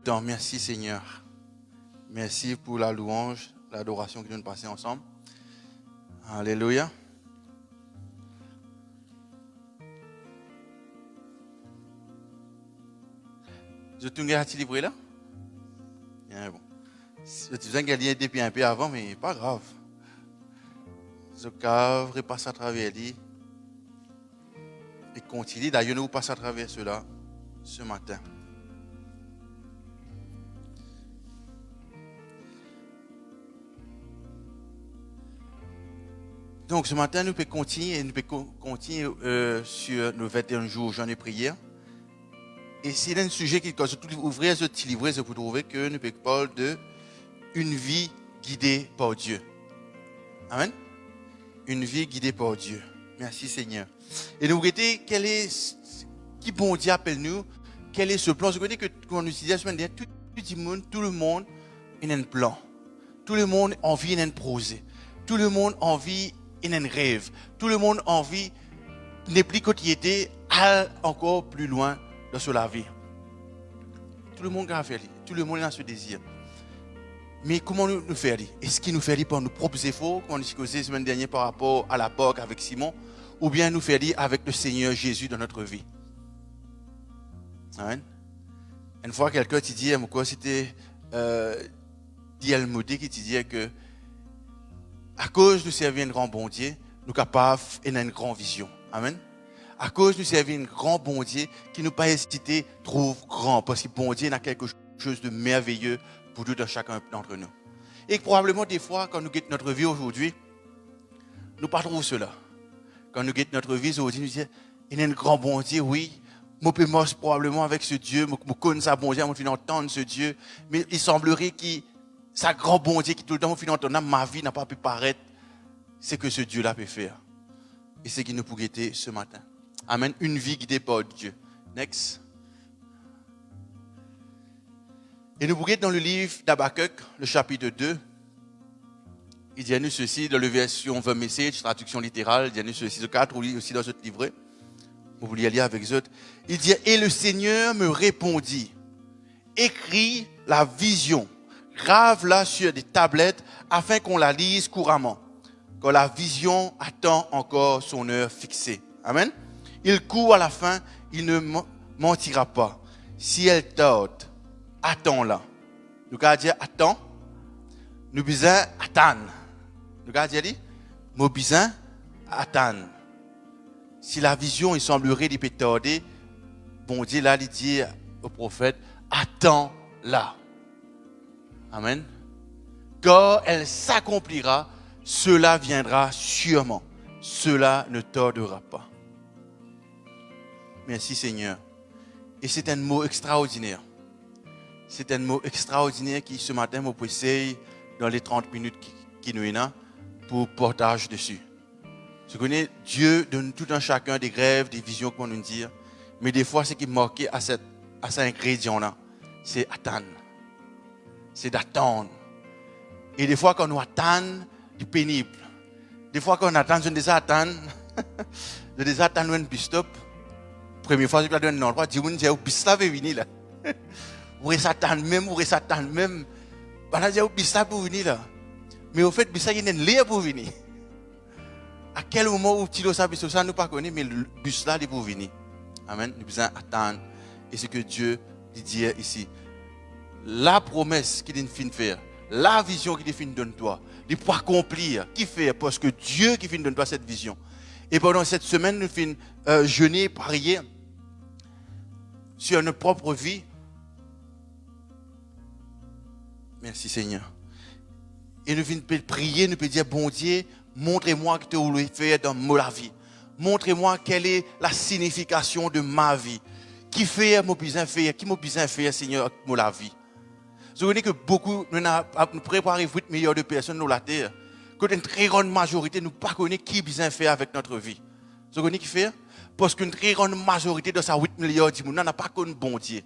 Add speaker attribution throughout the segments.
Speaker 1: temps. Merci Seigneur. Merci pour la louange, l'adoration que nous avons passée ensemble. Alléluia. Je te regarde livré là? Bien bon. Je te disais qu'il y a depuis un peu avant, mais pas grave. Je cave, passe à travers lui. Et continue. D'ailleurs, nous passons à travers cela ce matin. Donc, ce matin, nous pouvons continuer sur nos 21 jours, journée de prière. Et c'est un sujet qui, quand vous ouvrez ce petit livret, vous trouvez que nous pouvons parler de une vie guidée par Dieu. Amen. Une vie guidée par Dieu. Merci Seigneur. Et nous regardons qui bon Dieu appelle nous, quel est ce plan. Je connais que quand nous disons la semaine dernière, tout le monde a un plan. Tout le monde a envie d'un projet. Tout le monde a envie d'un rêve. Tout le monde a envie n'est plus quotidien, aller encore plus loin dans la vie. Tout le monde a fait, tout le monde a ce désir. Mais comment nous faire? Est-ce qu'il nous fait par nos propres efforts, comme on a discuté la semaine dernière par rapport à la Pâque avec Simon, ou bien nous faire avec le Seigneur Jésus dans notre vie? Amen. Une fois, quelqu'un te dit, quoi, c'était D.L. Moody qui te disait que à cause de servir un grand bon Dieu, nous sommes capables d'avoir une grande vision. Amen. À cause de servir un grand bon Dieu qui nous pas hésité, trouve grand, parce que bon Dieu a quelque chose de merveilleux pour tout un chacun d'entre nous. Et probablement des fois, quand nous guettons notre vie aujourd'hui, nous ne trouvons pas cela. Quand nous guettons notre vie aujourd'hui, nous disons, il y a un grand bon Dieu, oui. Moi, je peux probablement avec ce Dieu, je connais ça bon Dieu, je vais entendre ce Dieu. Mais il semblerait que ça grand bon Dieu qui tout le temps, je vais entendre, ma vie n'a pas pu paraître. C'est que ce Dieu-là peut faire. Et c'est ce qu'il nous peut guetter ce matin. Amen. Une vie guidée par Dieu. Next. Et nous regardons dans le livre d'Habakkuk, le chapitre 2. Il dit à nous ceci, dans la version The Message, traduction littérale, il dit à nous ceci, le 4, aussi dans ce livret. Vous vouliez lire avec eux. Il dit, et le Seigneur me répondit, écris la vision, grave-la sur des tablettes, afin qu'on la lise couramment, quand la vision attend encore son heure fixée. Amen. Il court à la fin, il ne mentira pas. Si elle tarde, attends-la. Nous allons dire attends. Nous besoin attendre. Nous allons dire nous besoin attendre. Si la vision il semblerait de tarder, bon Dieu là il dit au prophète attends-la. Amen. Quand elle s'accomplira, cela viendra sûrement. Cela ne tardera pas. Merci Seigneur. Et c'est un mot extraordinaire. C'est un mot extraordinaire qui ce matin me essayer dans les 30 minutes qui nous est pour partage dessus. Je connais Dieu donne tout un chacun des rêves, des visions, comment nous dire. Mais des fois, ce qui manque à cet ingrédient-là, c'est attendre. C'est d'attendre. Et des fois, quand nous attendons, c'est pénible. Des fois, quand on attend, je déjà attendre. Je déjà attendre un bus stop. Première fois, je vais donner un endroit, je dis, où bus là va venir là. Vous restez attendre même, vous restez attendre même. Pendant que vous bus là pour venir là. Mais au fait, bus là, il y a une ligne pour venir. À quel moment où tu dois savoir ça, nous ne pas connaître, mais le bus là, il est pour venir. Amen. Nous devons attendre. Et c'est que Dieu dit ici. La promesse qu'il est fin de faire, la vision qu'il est fin de donner toi, il peut accomplir. Qui fait? Parce que Dieu qui fin de donner toi cette vision. Et pendant cette semaine, nous finissons jeûner, prier sur notre propre vie. Merci Seigneur. Et nous finissons prier, nous pouvons dire, bon Dieu, montrez-moi ce que tu voulais faire dans ma vie. Montrez-moi quelle est la signification de ma vie. Qui fait mon besoin faire? Qui m'a besoin faire, Seigneur, pour la vie? Je connais que beaucoup, nous préparons 8 milliards de personnes sur la terre. Que une très grande majorité, nous ne connaissons pas qui besoin faire avec notre vie. Je connais qui fait? Parce qu'une très grande majorité de ces 8 milliards de monde n'a pas connu bon Dieu.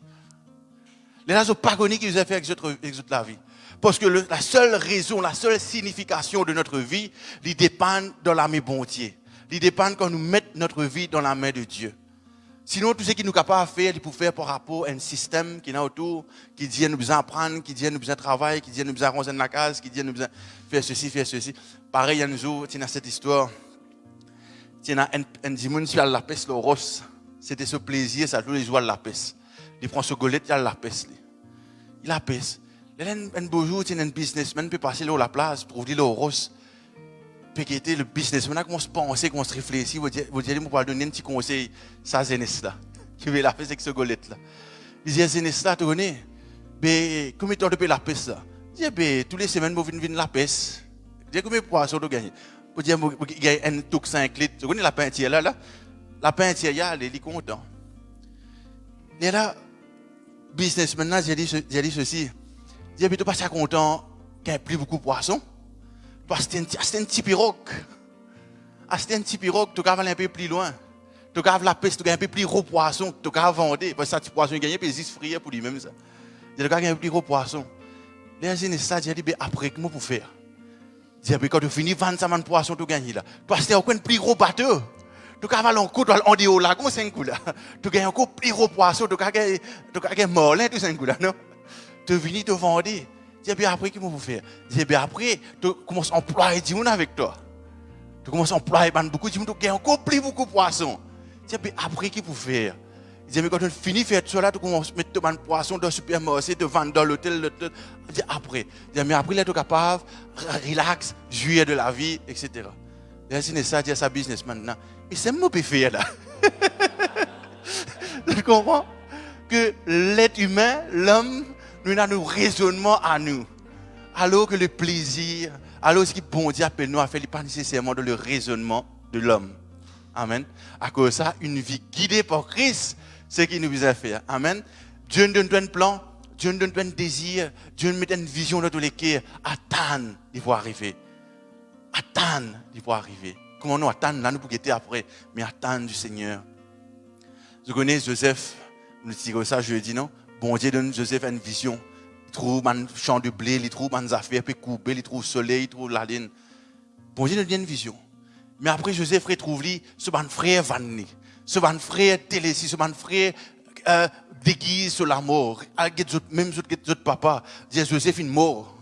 Speaker 1: Les gens n'ont pas connu qui besoin faire avec la vie. Parce que la seule raison, la seule signification de notre vie, il dépend dans la main bon Dieu. Il dépend quand nous mettons notre vie dans la main de Dieu. Sinon, tout ce qui nous capable de faire, il faut faire par rapport à un système qui est autour, qui dit nous besoin apprendre, qui dit nous besoin travailler, qui dit nous besoin arranger la case, qui dit nous besoin faire ceci, faire ceci. Pareil, il y a nous autres, il y a cette histoire. Il y a un dimanche qui a la peste, le rose. C'était ce plaisir, ça, tous les jours, la peste. Il prend ce golette, il a la peste. Il a la peste. Un beau jour, il y a un businessman qui peut passer là à la place pour dire le rose. Péqueter le businessman a commencé à penser, commence à réfléchir, vous dire, vous pouvez donner un petit conseil, ça Zénès là, qui veut la faire avec ce golette là. Il dit, Zénès là, tu connais, mais combien de temps tu la peste là? Il dit, tous les semaines, vous venez la peste. Il dit, combien de poissons tu gagnes? Vous dire, il y a un tour 5 litres, tu connais la peinture là, la peinture, il est content. Et là, businessman là, j'ai dit ceci, il dit, tu pas content qu'il n'y ait plus beaucoup de poissons? C'était un petit pirogue. C'était un petit pirogue, tu peux aller un peu plus loin. Tu peux la peste, tu as un peu plus gros poisson, tu peux vendre. Parce que ça, petit poisson, il gagne, puis il se frie pour lui-même. Tu as un plus gros poisson. Les gens, ça, j'ai dit, après, comment pour faire? J'ai dit, quand tu finis 25 de poissons, tu gagnes là. Parce que tu as un plus gros bateau. Tu peux aller en coup, tu vas en dehors là, comme 5 coups là. Tu gagnes encore plus gros poisson, tu gagnes molin, tout 5 coups là, non? Tu finis de vendre. Dis bien après, qu'est-ce que vous faire? Dis bien après, tu commences à employer du monde avec toi. Tu commences à employer beaucoup de monde, tu gagnes encore plus beaucoup de poissons. Dis bien après, qu'est-ce que vous faire? Dis bien quand tu finis de faire tout cela, tu commences à mettre des poissons dans le supermarché, te vendre dans l'hôtel. Dis après. Dis bien après, là, tu es capable, relax, jouir de la vie, etc. Et c'est ça, dis à sa business maintenant. Et c'est moi qui fais là. Tu comprends? Que l'être humain, l'homme, nous avons nos raisonnements à nous. Alors que le plaisir, alors ce qui bon Dieu appelle nous à faire, il n'est pas nécessairement dans le raisonnement de l'homme. Amen. À cause de ça, une vie guidée par Christ, c'est ce qu'il nous a fait. Amen. Dieu nous donne plein de plans, Dieu nous donne plein de désirs, Dieu nous met une vision dans tous les cœurs. Attendre, il va arriver. Attendre, il va arriver. Comment nous attendre, là nous pouvons guetter après, mais attendre du Seigneur. Je connais Joseph, nous disons ça jeudi, non? Bon Dieu donne Joseph une vision. Il trouve un champ de blé, il trouve des affaires, il coupe, il trouve le soleil, il trouve la ligne. Bon Dieu donne une vision. Mais après, Joseph retrouve lui, ce frère vanné, ce frère délaissé, ce frère déguisé sur la mort. Même autres papa, dit Joseph est mort.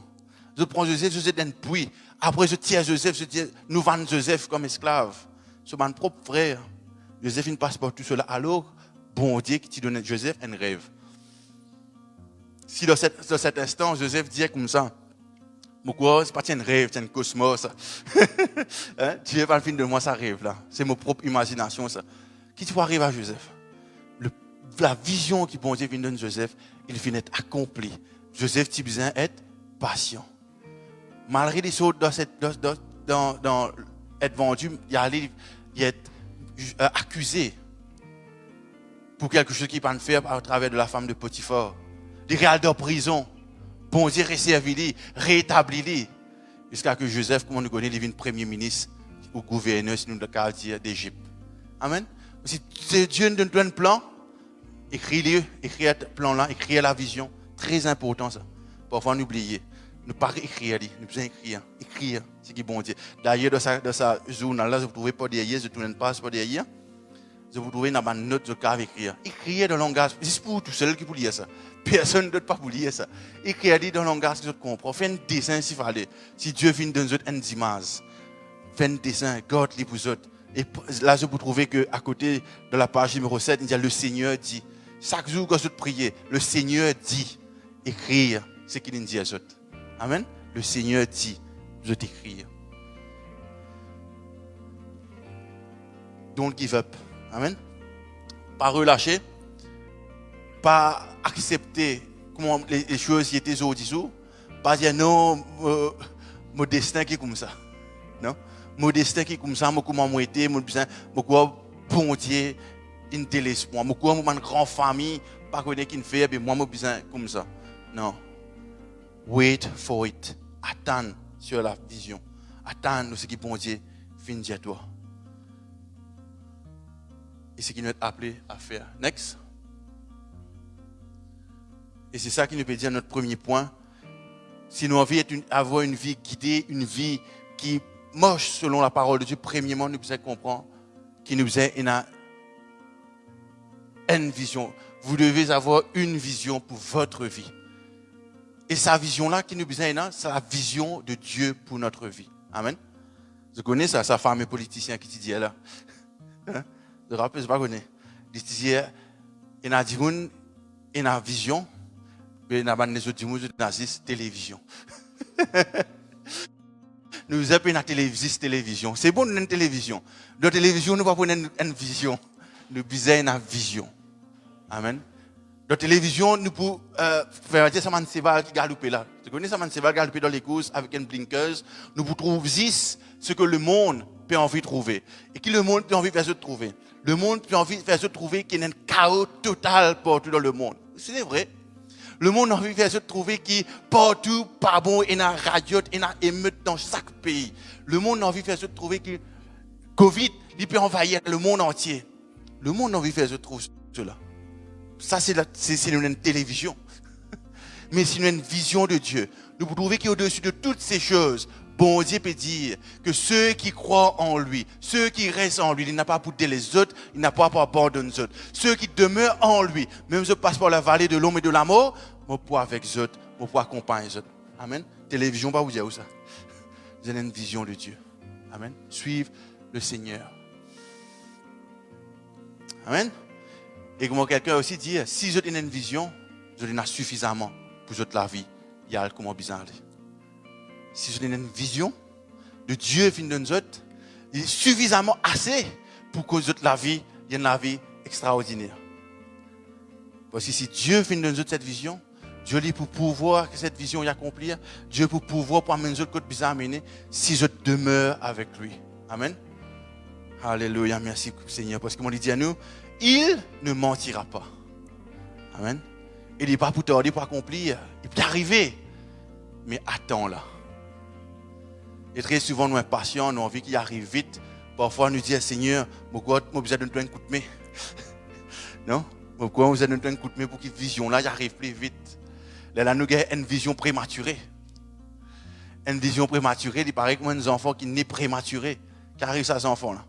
Speaker 1: Je prends Joseph, Joseph d'un puits. Après, je tire Joseph, je dis, nous vendons Joseph comme esclave. C'est mon propre frère. Joseph ne passe pas tout cela. Alors, bon Dieu qui donne Joseph un rêve. Si dans cet instant, Joseph dit comme ça, pourquoi c'est pas un rêve, c'est un cosmos. Hein? Dieu va le fin de moi, ça rêve là. C'est ma propre imagination ça. Qu'est-ce qui va arriver à Joseph? La vision qui bon Dieu vient de Joseph, il finit d'être accompli. Joseph, tu as besoin d'être patient. Malgré les choses dans être vendu, il est accusé pour quelque chose qu'il peut faire à travers de la femme de Potiphar. Il est en prison. Bon Dieu resservi, rétabli. Jusqu'à ce que Joseph, comme on le connaît, il devient premier ministre ou gouverneur, si nous le cas dire, d'Égypte. Amen. Si Dieu nous donne un plan, écris un plan là, écrire la vision. Très important ça. Parfois on oublie. Ne pas écrire, nous besoin écrire. Écrire, c'est qui bon Dieu. D'ailleurs, dans sa journal là, vous ne trouvez pas derrière, je ne tourne pas derrière. Vous trouvez dans ma note de cave écrire. Écrire dans le langage, c'est pour tout seul qui peut lire ça. Personne d'autre pas pour lire ça. Écrire dans le langage que vous comprenez. Faites un dessin s'il fallait. Si Dieu vient dans une image, faites un dessin, garde-les pour vous autres. Et là, je peux trouver qu'à côté de la page numéro 7, il y a le Seigneur dit. Chaque jour, quand vous priez, le Seigneur dit. Écrire ce qu'il dit à vous. Amen. Le Seigneur dit, je t'écris. Don't give up. Amen. Pas relâcher. Pas accepter comment les choses étaient aujourd'hui. Pas dire non, mon destin qui est comme ça. Non. Mon destin qui est comme ça, comment moi été, mon besoin, pourquoi bon Dieu, il délaisse moi. Pourquoi moi une grande famille, pas connaître qui ne fait, mais moi mon besoin comme ça. Non. Wait for it. Attends sur la vision. Attends ce qui bon Dieu finit à toi. Et ce qui nous est appelé à faire. Next. Et c'est ça qui nous peut dire notre premier point. Si nous avons envie d'avoir une vie guidée, une vie qui marche selon la parole de Dieu, premièrement, nous devons comprendre qu'il nous a une vision. Vous devez avoir une vision pour votre vie. Et sa vision-là qui nous besoin, c'est la vision de Dieu pour notre vie. Amen. Vous connaissez ça, sa femme politicien qui dit là. Hein? Je ne rappelle pas connaître. Il dit, il a dit, il a vision, mais il a des autres télévision. Nous avons une télévision. C'est bon une télévision. Dans la télévision, nous ne pouvons pas une vision. Nous avons une vision. Amen. Dans la télévision, nous pouvons faire dire ça man cheval qui galope là. Tu connais ça man cheval galoper dans les courses avec un blinkers. Nous pouvons trouver ce que le monde peut envie de trouver. Et qui le monde peut envie de faire se trouver. Le monde peut envie de faire se trouver qu'il y a un chaos total partout dans le monde. C'est vrai. Le monde a envie de faire se trouver qui partout pas bon et n'a radio et n'a émeute dans chaque pays. Le monde a envie de faire se trouver que Covid, il peut envahir le monde entier. Le monde a envie de faire se trouver cela. Ça, c'est une télévision. Mais c'est une vision de Dieu. Nous pouvons trouver qu'au-dessus de toutes ces choses, bon Dieu peut dire que ceux qui croient en lui, ceux qui restent en lui, il n'a pas pour les autres, il n'a pas pour abandonner les autres. Ceux qui demeurent en lui, même si je passe par la vallée de l'ombre et de la mort, je peux avec les autres, je peux accompagner les autres. Amen. Télévision, pas vous dire où ça. Vous avez une vision de Dieu. Amen. Suivre le Seigneur. Amen. Et comme quelqu'un aussi dit, si vous avez une vision, vous en avez suffisamment pour votre la vie. Il y a comment bizarre. Si vous avez une vision de Dieu fin de nous autres, il est suffisamment assez pour que votre la vie, il y ait une vie extraordinaire. Parce que si Dieu fin de nous autres cette vision, Dieu dit pour pouvoir que cette vision y accomplir, Dieu pour pouvoir pour amener nous autres côté bizarre amener, si je demeure avec lui. Amen. Alléluia, merci Seigneur. Parce que mon dit à nous, il ne mentira pas. Amen. Il n'est pas pour tarder pour accomplir. Il peut arriver. Mais attends là. Et très souvent, nous sommes impatients, nous avons envie qu'il arrive vite. Parfois, nous disons, Seigneur, pourquoi nous besoin de un coup de main? Non? Pourquoi nous besoin de un coup de main pour que cette vision-là arrive plus vite? Là, nous avons une vision prématurée. Une vision prématurée, il paraît comme un enfant qui naît prématuré. Qui arrive à ces enfants-là.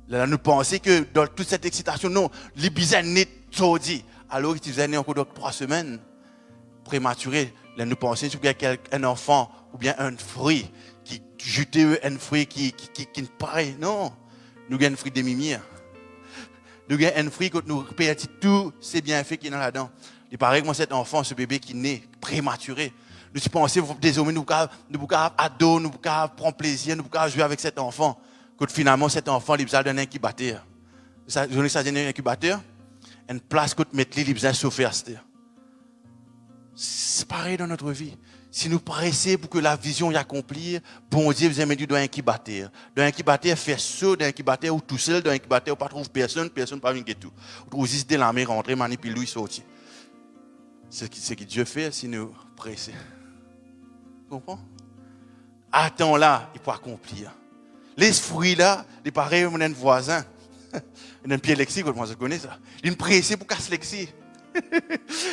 Speaker 1: Là, nous pensons que dans toute cette excitation, non, les bizarres naît dit. Alors qu'ils faisaient encore dans 3 semaines prématuré. Là, nous pensons qu'il y a un enfant ou bien un fruit qui jetait un fruit qui ne paraît. Non, nous avons un fruit de mimière. Nous avons un fruit que nous payons tout ces bienfaits qui sont là-dedans. Il paraît que cet enfant, ce bébé qui naît prématuré, nous pensons désormais nous pouvons ado, nous pouvons prendre plaisir, nous pouvons jouer avec cet enfant. Que finalement cet enfant il a besoin d'un incubateur. Ça donne un incubateur, une place que tu mets il a besoin de chauffer. C'est pareil dans notre vie. Si nous pressons pour que la vision y accomplir, bon Dieu vous amène dans un incubateur. Dans un incubateur fait saut, dans un incubateur ou tout seul, dans un incubateur où pas trouve personne pas venir tout. Ou trouve juste la main rentrer, manipuler lui sortir. C'est ce que Dieu fait si nous pressons. Tu comprends? Attends là, il peut accomplir. Les fruits là, les pareils, on a un voisin. Il a un pied lexi, comment je connais ça. Il est pressé pour casser lexi.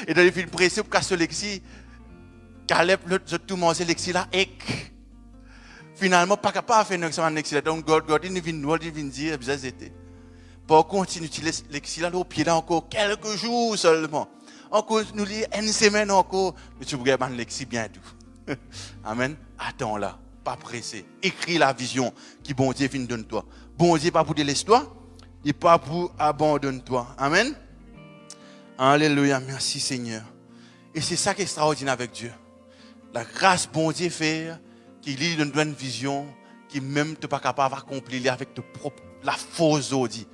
Speaker 1: Et dans les films pressés pour casser lexi, Caleb, l'autre tout mangé lexi là, et finalement, pas capable de faire un lexi là. Donc, God, il vient dire, bizarre c'était. Par contre, il utilise lexi là, au pied là encore quelques jours seulement. Encore, nous lit une semaine encore, mais tu peux un lexi bien doux. Amen. Attends là. Pas pressé. Écris la vision qui bon Dieu fin donne toi. Bon Dieu pas pour délaisser toi, il pas pour abandonner toi. Amen. Alléluia, merci Seigneur. Et c'est ça qui est extraordinaire avec Dieu. La grâce bon Dieu fait qui lui donne une vision qui même tu pas capable d'accomplir avec la fausse audit.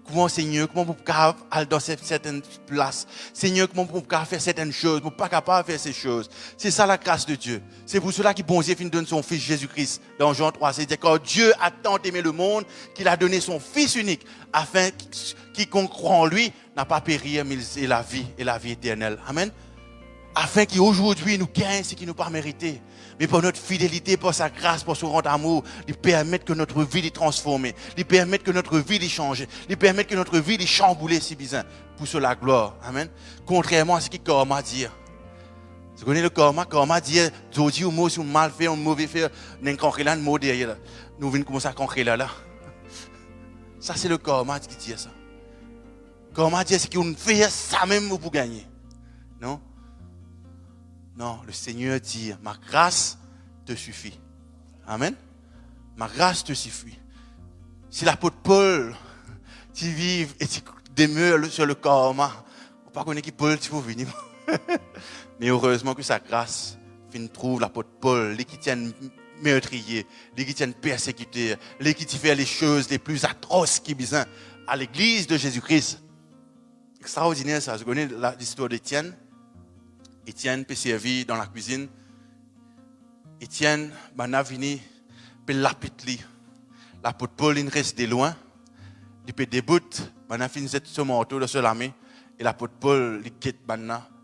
Speaker 1: Comment Seigneur, comment vous pouvez aller dans certaines places? Seigneur, comment vous pouvez faire certaines choses? Vous n'êtes pas capable de faire ces choses. C'est ça la grâce de Dieu. C'est pour cela que bon Dieu donne son Fils Jésus-Christ. Dans Jean 3, c'est dire que Dieu a tant aimé le monde qu'il a donné son Fils unique afin que quiconque croit en lui n'a pas péri, mais il ait la vie éternelle. Amen. Afin qu'aujourd'hui nous gagne ce qui nous pas mérité. Mais pour notre fidélité, pour sa grâce, pour son grand amour, il permet que notre vie soit transformée, il permet que notre vie soit changée, il permet que notre vie soit chamboulée si besoin pour la gloire. Amen. Contrairement à ce que Karma dit. Vous connaissez le Karma? Karma dit, Dodi ou mot, si on mal fait, on mauvais fait, on conquer là, un mot derrière. Nous venons commencer à conquérir là. Ça, c'est le Karma qui dit ça. Comment dire, c'est qu'on fait ça même pour gagner. Non? Non, le Seigneur dit, ma grâce te suffit. Amen. Ma grâce te suffit. Si l'apôtre Paul, tu vives et tu demeures sur le karma, on ne pas connaître qui Paul, tu peux venir. Mais heureusement que sa grâce, fin trouve l'apôtre Paul, les qui tiennent meurtrier, les qui tiennent persécutés, les qui fait les choses les plus atroces qui besoin à l'église de Jésus-Christ. Extraordinaire ça. Je connais l'histoire d'Étienne. Étienne peut servir dans la cuisine. Étienne, a venu, peut lapiter. L'apôtre Paul, il reste de loin. Il peut déboute, a fini ce manteau de ce lamé. Et l'apôtre Paul, il quitte,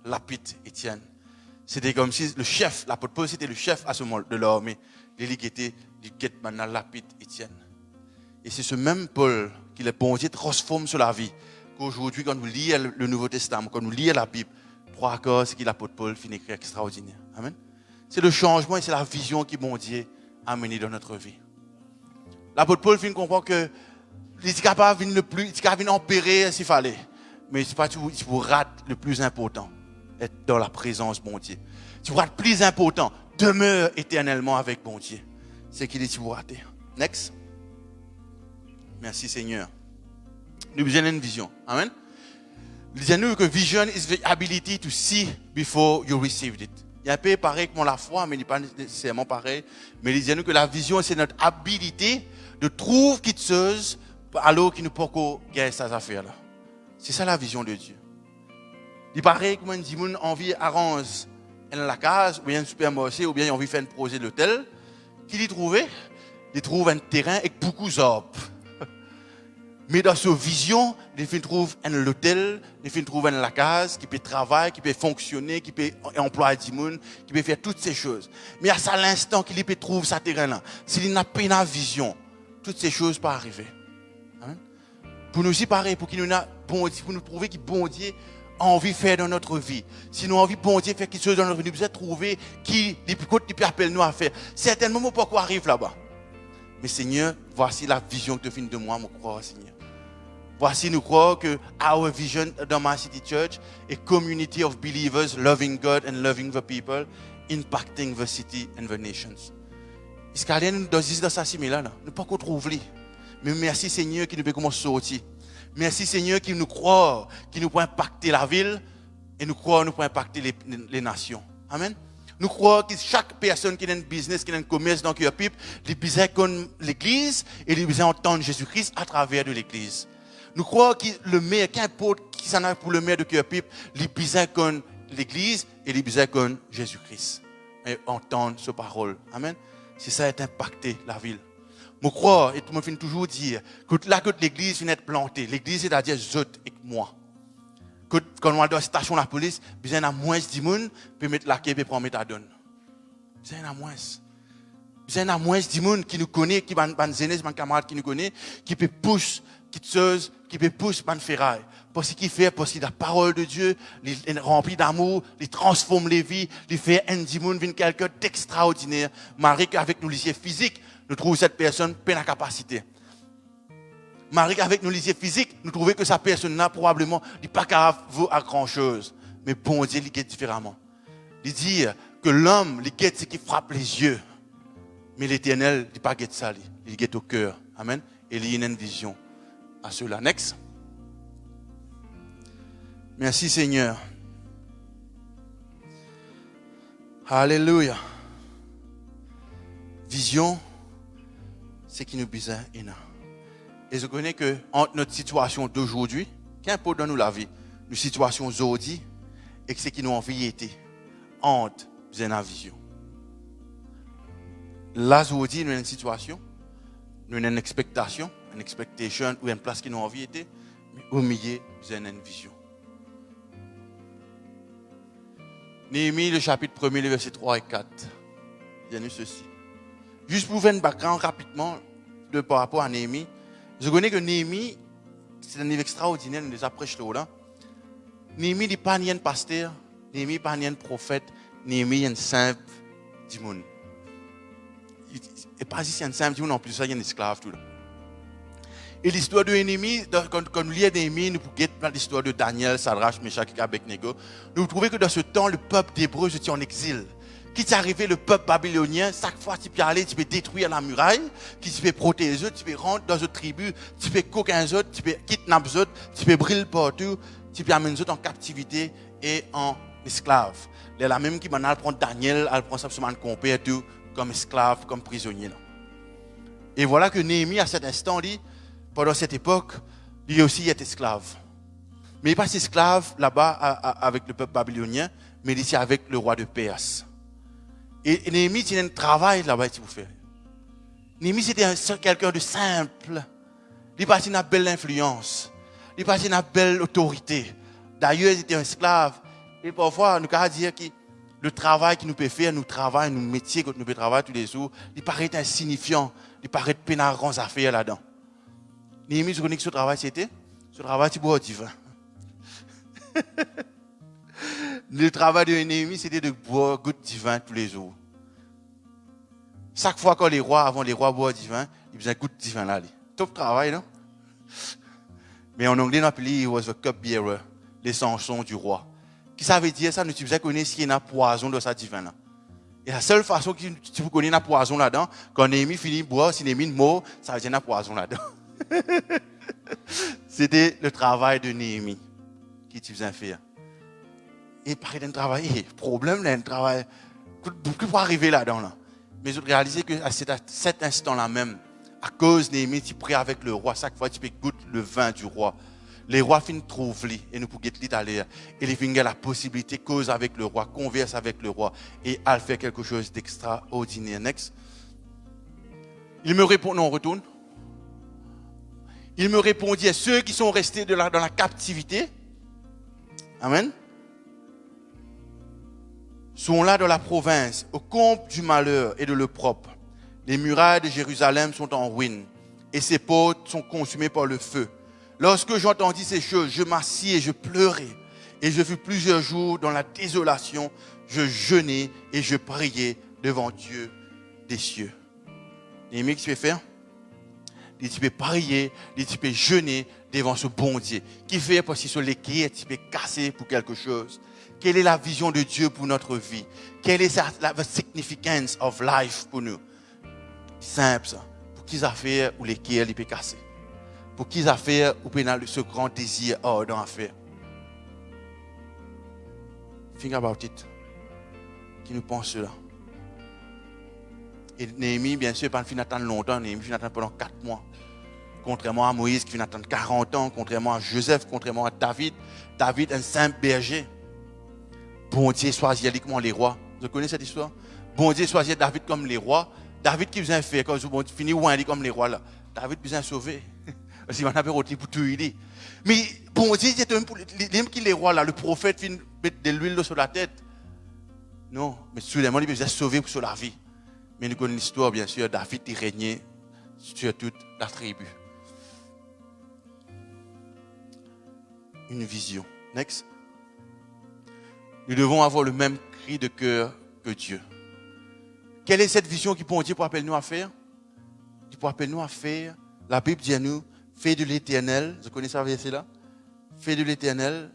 Speaker 1: lapide Étienne. C'était comme si le chef, l'apôtre Paul, c'était le chef à ce moment de l'armée. Il quitte, lapide Étienne. Et c'est ce même Paul qui le bon Dieu transforme sur la vie. Qu'aujourd'hui, quand nous lisons le Nouveau Testament, quand nous lisons la Bible, trois accords, c'est que l'apôtre Paul finit écrire extraordinaire. Amen. C'est le changement et c'est la vision qui bon Dieu a mené dans notre vie. L'apôtre Paul finit comprendre que il est capable de plus, il est capable d'empérer s'il fallait. Mais c'est pas tout, il faut rater le plus important, être dans la présence de bon Dieu. Tu rates le plus important, demeure éternellement avec bon Dieu. C'est qu'il est tu rater. Next. Merci Seigneur. Nous avons une vision. Amen. Disons-nous que vision is the ability to see before you received it. Il y a un peu pareil que la foi, mais il n'est pas nécessairement pareil. Mais disons-nous que la vision, c'est notre habilité de trouver quelque chose alors qu'il ne peut pas gagner ces affaires-là. C'est ça la vision de Dieu. Il paraît que si on a envie d'arranger la case, ou bien un supermarché, ou bien envie de faire un projet d'hôtel, qu'il y trouve? Il trouve un terrain avec beaucoup d'arbres. Mais dans sa vision, il trouve un hôtel, il trouve la case qui peut travailler, qui peut fonctionner, qui peut employer du monde, qui peut faire toutes ces choses. Mais à ça l'instant qu'il peut trouver ce terrain-là, s'il n'a pas une vision, toutes ces choses peuvent arriver. Hein? Pour nous aussi, pareil, pour nous prouver que bon Dieu a envie de faire dans notre vie. Si nous avons envie de bon Dieu faire quelque chose dans notre vie, nous devons trouver qui peut appeler nous à faire. Certainement, nous pourquoi arrive là-bas. Mais Seigneur, voici la vision que tu fais de moi, mon croire, Seigneur. Voici, nous croyons que our vision dans ma City Church est community of believers loving God and loving the people, impacting the city and the nations. Est-ce qu'il y a dans ça similaire là? Nous ne pouvons pas trouver. Mais merci Seigneur qui nous peut commencer à sortir. Merci Seigneur qui nous croit, qui nous peut impacter la ville et nous croit nous peut impacter les nations. Amen. Nous croyons que chaque personne qui a un business, qui a un commerce dans le peuple, il a besoin de l'église et il a besoin d'entendre Jésus-Christ à travers de l'église. Nous croyons que le maire, qu'importe qui s'en a pour le maire de cœur pipe, il a besoin de l'église et il a besoin de Jésus-Christ. Et entendre sa parole. Amen. C'est ça qui a impacté la ville. Je crois, et tout le monde finit toujours dire, que là que l'église vient d'être plantée, l'église c'est-à-dire Zot et moi. Quand on va dans la station de la police, besoin de moins de monde, puis mettre la quai et prendre méthadone. Besoin de moins. Besoin de moins de monde qui nous connaît, qui van zénès, van camarade qui nous connaît, qui peut pousser quelque chose, qui peut pousser van ferraille. Parce qu'il fait, parce qu'il a la parole de Dieu, il est rempli d'amour, il transforme les vies, il fait un monde vient quelqu'un d'extraordinaire. Marie, avec nous lycée physique, nous trouvons cette personne pleine de capacité. Marie, avec nos lycées physiques, nous trouvons que sa personne-là, probablement, n'est pas capable à grand-chose. Mais bon Dieu, il guette différemment. Il dit que l'homme, il guette ce qui frappe les yeux. Mais l'Éternel, il n'est pas guette ça, il guette au cœur. Amen. Et il y a une vision à cela. Next. Merci Seigneur. Alléluia. Vision, c'est qui nous besoin. Et je connais que entre notre situation d'aujourd'hui, qu'importe dans nous la vie, nos situations d'aujourd'hui, et que ce qui nous envie était, entre besoin de la vision. Là, aujourd'hui, nous avons une situation, nous avons une expectation ou une place qui nous envie était, mais au milieu, nous avons une vision. Néhémie, le chapitre 1er, les versets 3 et 4. Il y a ceci. Juste pour vous faire un background rapidement par rapport à Néhémie. Je connais que Néhémie, c'est un livre extraordinaire, nous les apprêchons là. Néhémie n'est pas ni un pasteur, Néhémie n'est pas ni un prophète, Néhémie est un simple du monde. Et pas si c'est un simple du monde, en plus, ça, il y a un esclave tout là. Et l'histoire de Néhémie, quand nous lisons Néhémie, nous pouvons l'histoire de Daniel, Sadrach, Meshach et Abednego. Nous trouvons que dans ce temps, le peuple d'Hébreu était en exil. Qui t'est arrivé, le peuple babylonien, chaque fois que tu peux aller, tu peux détruire la muraille, qui tu peux protéger, tu peux rentrer dans une tribu, tu peux coquin eux, tu peux kidnapper eux, tu peux brûler partout, tu peux amener eux en captivité et en esclave. C'est la même qui maintenant prend Daniel, elle prend simplement compère tout comme esclave, comme prisonnier. Là. Et voilà que Néhémie, à cet instant, dit, pendant cette époque, lui aussi est esclave. Mais il n'est pas esclave là-bas avec le peuple babylonien, mais ici avec le roi de Perse. Et Néhémie, il y a un travail là-bas qu'il faut faire. Néhémie, c'était quelqu'un de simple. Il n'a pas une belle influence. Il n'a pas une belle autorité. D'ailleurs, il était un esclave. Et parfois, nous pouvons dire que le travail que nous pouvons faire, nous travaillons, nos métiers que nous pouvons travailler tous les jours, il paraît insignifiant. Il paraît pénarant à faire là-dedans. Néhémie, tu connais que ce travail, c'était? Ce travail, c'est boire du vin. Le travail de Néhémie, c'était de boire goutte du vin tous les jours. Chaque fois que avant les rois boivent du vin, ils faisaient goutte du vin là. Top travail, non? Mais en anglais, on appelle he was a cup bearer, les chansons du roi. Qui ça veut dire ça? Nous devons connaître s'il y a un poison dans sa divin là. Et la seule façon que tu connais un poison là-dedans, quand Néhémie finit de boire, si Néhémie mort, ça veut dire un poison là-dedans. C'était le travail de Néhémie qui tu faisais faire. Et pareil d'un travail, problème d'un travail, beaucoup pour arriver là-dedans. Là. Mais je réalisais que à cet instant-là même, à cause de Néhémie, tu pries avec le roi, chaque fois tu peux goûter le vin du roi. Les rois finissent trouver et nous pouvons aller. Et les finissent la possibilité de cause avec le roi, converse avec le roi et à faire quelque chose d'extraordinaire. Next. Il me répond, non, on retourne. Il me répondit à ceux qui sont restés dans la captivité. Amen. Sont là dans la province, au comble du malheur et de l'opprobre. Les murailles de Jérusalem sont en ruine et ses portes sont consumées par le feu. Lorsque j'entendis ces choses, je m'assis et je pleurais. Et je fus plusieurs jours dans la désolation. Je jeûnais et je priais devant Dieu des cieux. Néhémie, qu'est-ce que tu peux faire? Tu peux prier, tu peux jeûner devant ce bon Dieu. Qui fait parce que sur les clés, tu peux casser pour quelque chose. Quelle est la vision de Dieu pour notre vie? Quelle est la significance of life pour nous? Simple ça. Pour qu'ils affaires ou les clés, ils peuvent casser. Pour qu'ils affaires ou ce grand désir dans l'affaire. Think about it. Qui nous pense cela? Et Néhémie, bien sûr, pas fin attendre longtemps. Néhémie fin attendre pendant 4 mois. Contrairement à Moïse qui fin attendre 40 ans, contrairement à Joseph, contrairement à David. David, un simple berger. Bon Dieu choisit comme les rois. Vous connaissez cette histoire? Bon Dieu choisit David comme les rois. David qui faisait faire, quand bon Dieu finit comme les rois là. David besoin sauver. Parce qu'il va avoir rôti pour tout aider. Mais bon Dieu, c'est un pour les rois là, le prophète finit mettre de l'huile sur la tête. Non, mais soudainement il besoin sauver sur la vie. Mais nous connaissons l'histoire, bien sûr, David qui régnait sur toute la tribu. Une vision. Next. Nous devons avoir le même cri de cœur que Dieu. Quelle est cette vision qui Dieu pour appeler nous à faire? Il pour appeler nous à faire. La Bible dit à nous, fais de l'Éternel. Vous connaissez ce verset-là? Fais de l'Éternel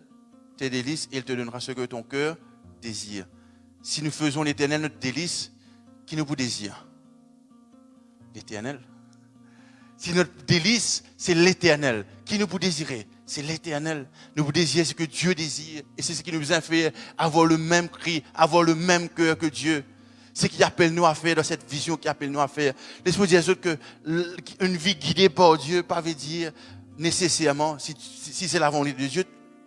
Speaker 1: tes délices et il te donnera ce que ton cœur désire. Si nous faisons l'Éternel notre délice, qui nous désire? L'Éternel. Si notre délice, c'est l'Éternel, qui nous désirer? C'est l'Éternel. Nous désirons ce que Dieu désire. Et c'est ce qui nous a fait avoir le même cri, avoir le même cœur que Dieu. C'est ce qui appelle nous à faire dans cette vision qui appelle nous à faire. Laisse-moi dire qu'une vie guidée par Dieu, pas veut dire nécessairement, si c'est la volonté de Dieu,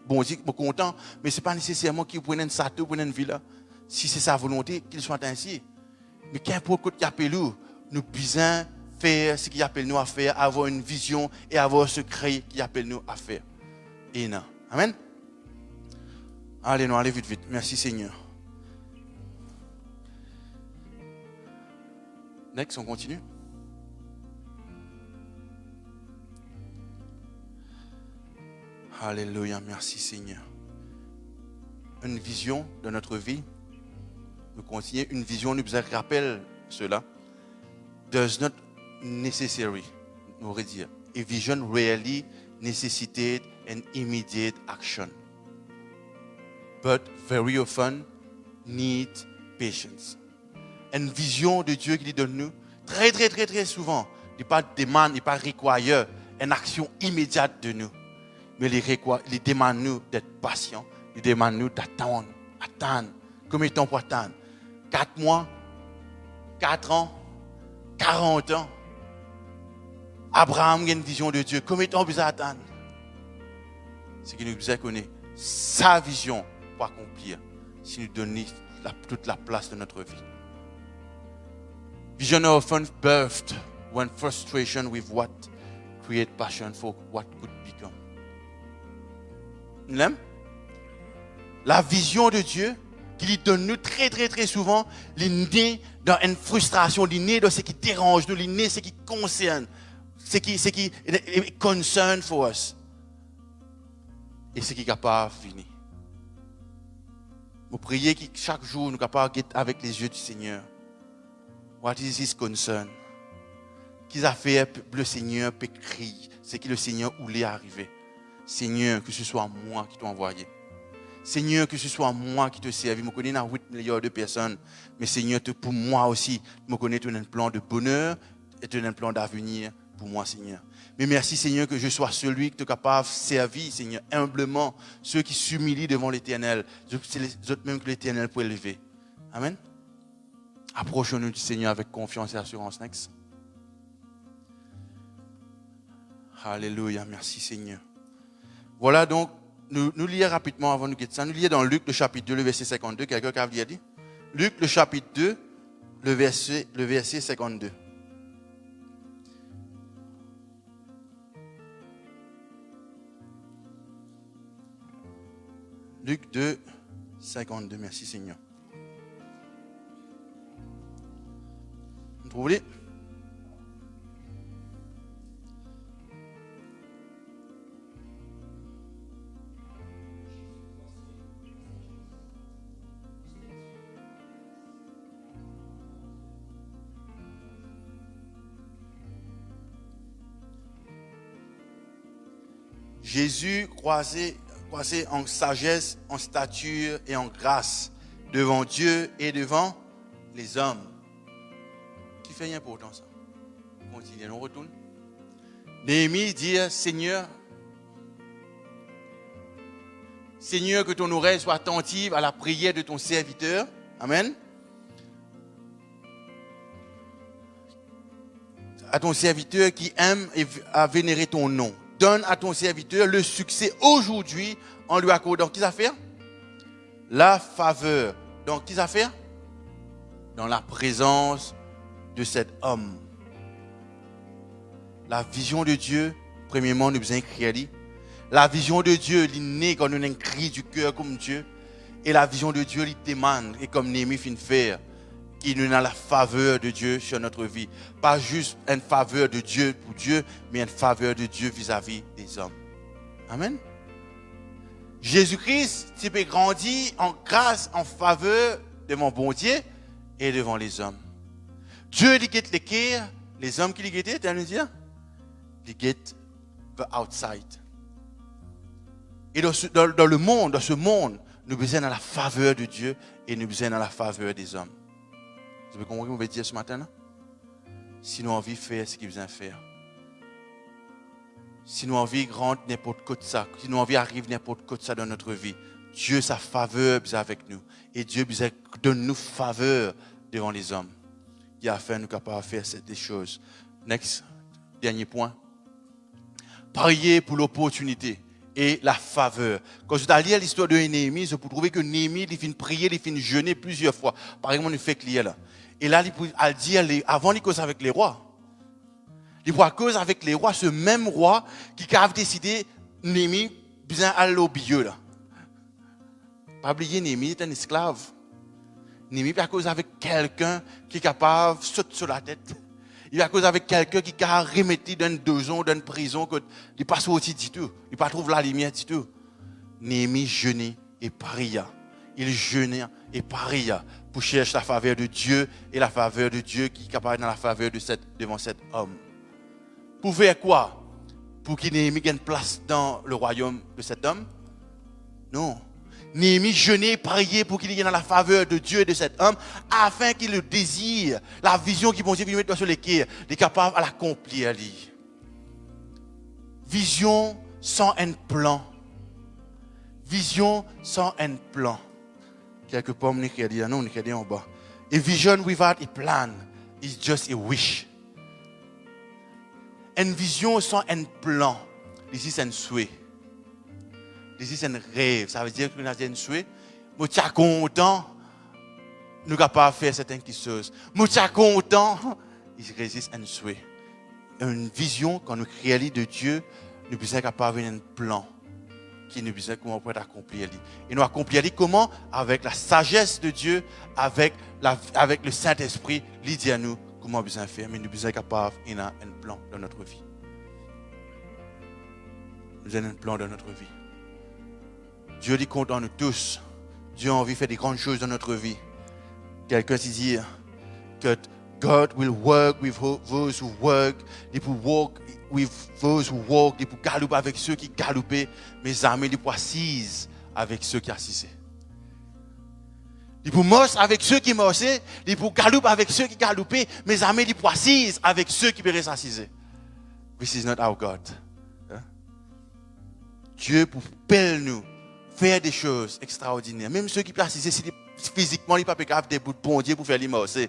Speaker 1: bon, je suis content, mais ce n'est pas nécessairement qu'il prenne un château, prenne une villa. Si c'est sa volonté, qu'il soit ainsi. Mais qu'importe qu'il appelle nous besoin faire ce qu'il appelle nous à faire, avoir une vision et avoir ce cri qu'il appelle nous à faire. Et non. Amen. Allez, vite, vite. Merci Seigneur. Next, on continue. Alléluia, merci Seigneur. Une vision de notre vie. Nous continuons. Une vision nous rappelle cela. Does not necessary, on aurait dire. a vision rarely necessitates an immediate action, but very often needs patience. Une vision de Dieu qui donne nous, très souvent, il ne demande, il ne requiert une action immédiate de nous, mais il demande nous d'être patients, il demande nous d'attendre. Combien de temps pour attendre? 4 mois, 4 ans, 40 ans. Abraham a une vision de Dieu. Combien de temps vous attendre? C'est qu'il nous besoin connaître sa vision pour accomplir, si nous donnons toute la place de notre vie. Vision are often birthed when frustration with what create passion for what could become. Vous la vision de Dieu qui lui donne nous très souvent, il naît dans une frustration, il naît dans ce qui dérange nous, il naît ce qui concerne, ce qui est concern for us. Et ce qui est capable de venir. Nous prions que chaque jour, nous sommes capables d'être avec les yeux du Seigneur. What is his concern? Qu'ils a fait le Seigneur peut crier. C'est que le Seigneur voulait arriver. Seigneur, que ce soit moi qui t'ai envoyé. Seigneur, que ce soit moi qui te serve. Je connais 8 milliards de personnes. Mais Seigneur, pour moi aussi, je connais un plan de bonheur et un plan d'avenir pour moi, Seigneur. Mais merci, Seigneur, que je sois celui qui est capable de servir, Seigneur, humblement, ceux qui s'humilient devant l'Éternel. C'est les autres même que l'Éternel peut élever. Amen. Approchons-nous du Seigneur avec confiance et assurance. Next. Alléluia, merci Seigneur. Voilà donc, nous lisons rapidement avant de nous quitter ça. Nous lisons dans Luc le chapitre 2, le verset 52. Quelqu'un qui a dit? Luc le chapitre 2, le verset 52. Luc 2, 52. Merci Seigneur. Vous trouvez? Jésus croisé en sagesse, en stature et en grâce devant Dieu et devant les hommes. Qui fait rien pourtant ça? Continuez, on retourne. Néhémie dit, Seigneur, que ton oreille soit attentive à la prière de ton serviteur. Amen. À ton serviteur qui aime à vénérer ton nom. Donne à ton serviteur le succès aujourd'hui en lui accordant. Qu'est-ce à faire? La faveur. Donc, qu'est-ce à faire? Dans la présence de cet homme. La vision de Dieu, premièrement, nous besoin de crier. La vision de Dieu, il naît quand nous avons un cri du cœur comme Dieu. Et la vision de Dieu, il demande, et comme Néhémie fin faire, qu'il nous a la faveur de Dieu sur notre vie. Pas juste une faveur de Dieu pour Dieu, mais une faveur de Dieu vis-à-vis des hommes. Amen. Jésus-Christ, tu peux grandir en grâce, en faveur devant bon Dieu et devant les hommes. Dieu il guette les cœurs, les hommes qui les guettent, tu vas nous dire, ils guettent the outside. Et dans ce monde, nous avons besoin de la faveur de Dieu et nous avons besoin de la faveur des hommes. Vous avez compris ce que je veux dire ce matin? Là? Si nous avons envie de faire ce qu'il besoin de faire. Si nous avons envie de rendre n'importe quoi de ça, si nous avons envie d'arriver n'importe quoi de ça dans notre vie, Dieu, sa faveur est avec nous. Et Dieu donne-nous faveur devant les hommes. Qui a fait nous capables de faire ces choses. Next, dernier point. Prier pour l'opportunité et la faveur. Quand je t'ai lu l'histoire de Néhémie, je peux trouver que Néhémie, il finit prier, il finit jeûner plusieurs fois. Par exemple, il fait clier là. Et là, il dit, avant, il cause avec les rois. Il cause avec les rois, ce même roi qui a décidé, Néhémie, besoin d'aller au bieux là. Pas oublier, Néhémie est un esclave. Néhémie a cause avec quelqu'un qui est capable de sauter sur la tête. Il a cause avec quelqu'un qui a remetté dans une prison, il n'est pas sorti du tout. Il ne trouve pas la lumière du tout. Néhémie jeûnait et pria. Il jeûnait et pria pour chercher la faveur de Dieu et la faveur de Dieu qui est capable dans la faveur devant cet homme. Pour faire quoi? pour que Néhémie gagne place dans le royaume de cet homme? Non. Néhémie jeûnait, priait pour qu'il y ait dans la faveur de Dieu et de cet homme, afin qu'il le désire, la vision qui bon Dieu lui met sur les quais, est capable à l'accomplir. Vision sans un plan. Vision sans un plan. Quelque part, on écrit là, non, on écrit en bas. A vision without a plan is just a wish. Une vision sans un plan, ici c'est un souhait. Ici c'est un rêve. Ça veut dire que nous avons un souhait. Nous sommes contents. Nous sommes capables de faire certaines choses. Nous sommes contents. Il résiste à un souhait. Une vision, quand nous réalisons de Dieu, nous sommes capables d'avoir un plan qui nous dit comment on peut accomplir. Et nous accomplir comment? Avec la sagesse de Dieu, avec le Saint-Esprit, il dit à nous comment on besoin faire, mais nous sommes capables d'avoir un plan dans notre vie. Nous avons un plan dans notre vie. Dieu dit compte en nous tous. Dieu a envie de faire des grandes choses dans notre vie. Quelqu'un dit que God will work with those who work. Il peut walk with those who walk. Il peut galoper avec ceux qui galopent. Mes amis, il peut assise avec ceux qui assisent. Il peut marcher avec ceux qui marchent. Il peut galoper avec ceux qui galopent. Mes amis, il peut assise avec ceux qui peuvent s'assiser. This is not our God. Hein? Dieu peut pelle nous faire des choses extraordinaires. Même ceux qui peuvent assiser, physiquement, ils ne peuvent pas capable des bouts de bon Dieu pour faire les marcher.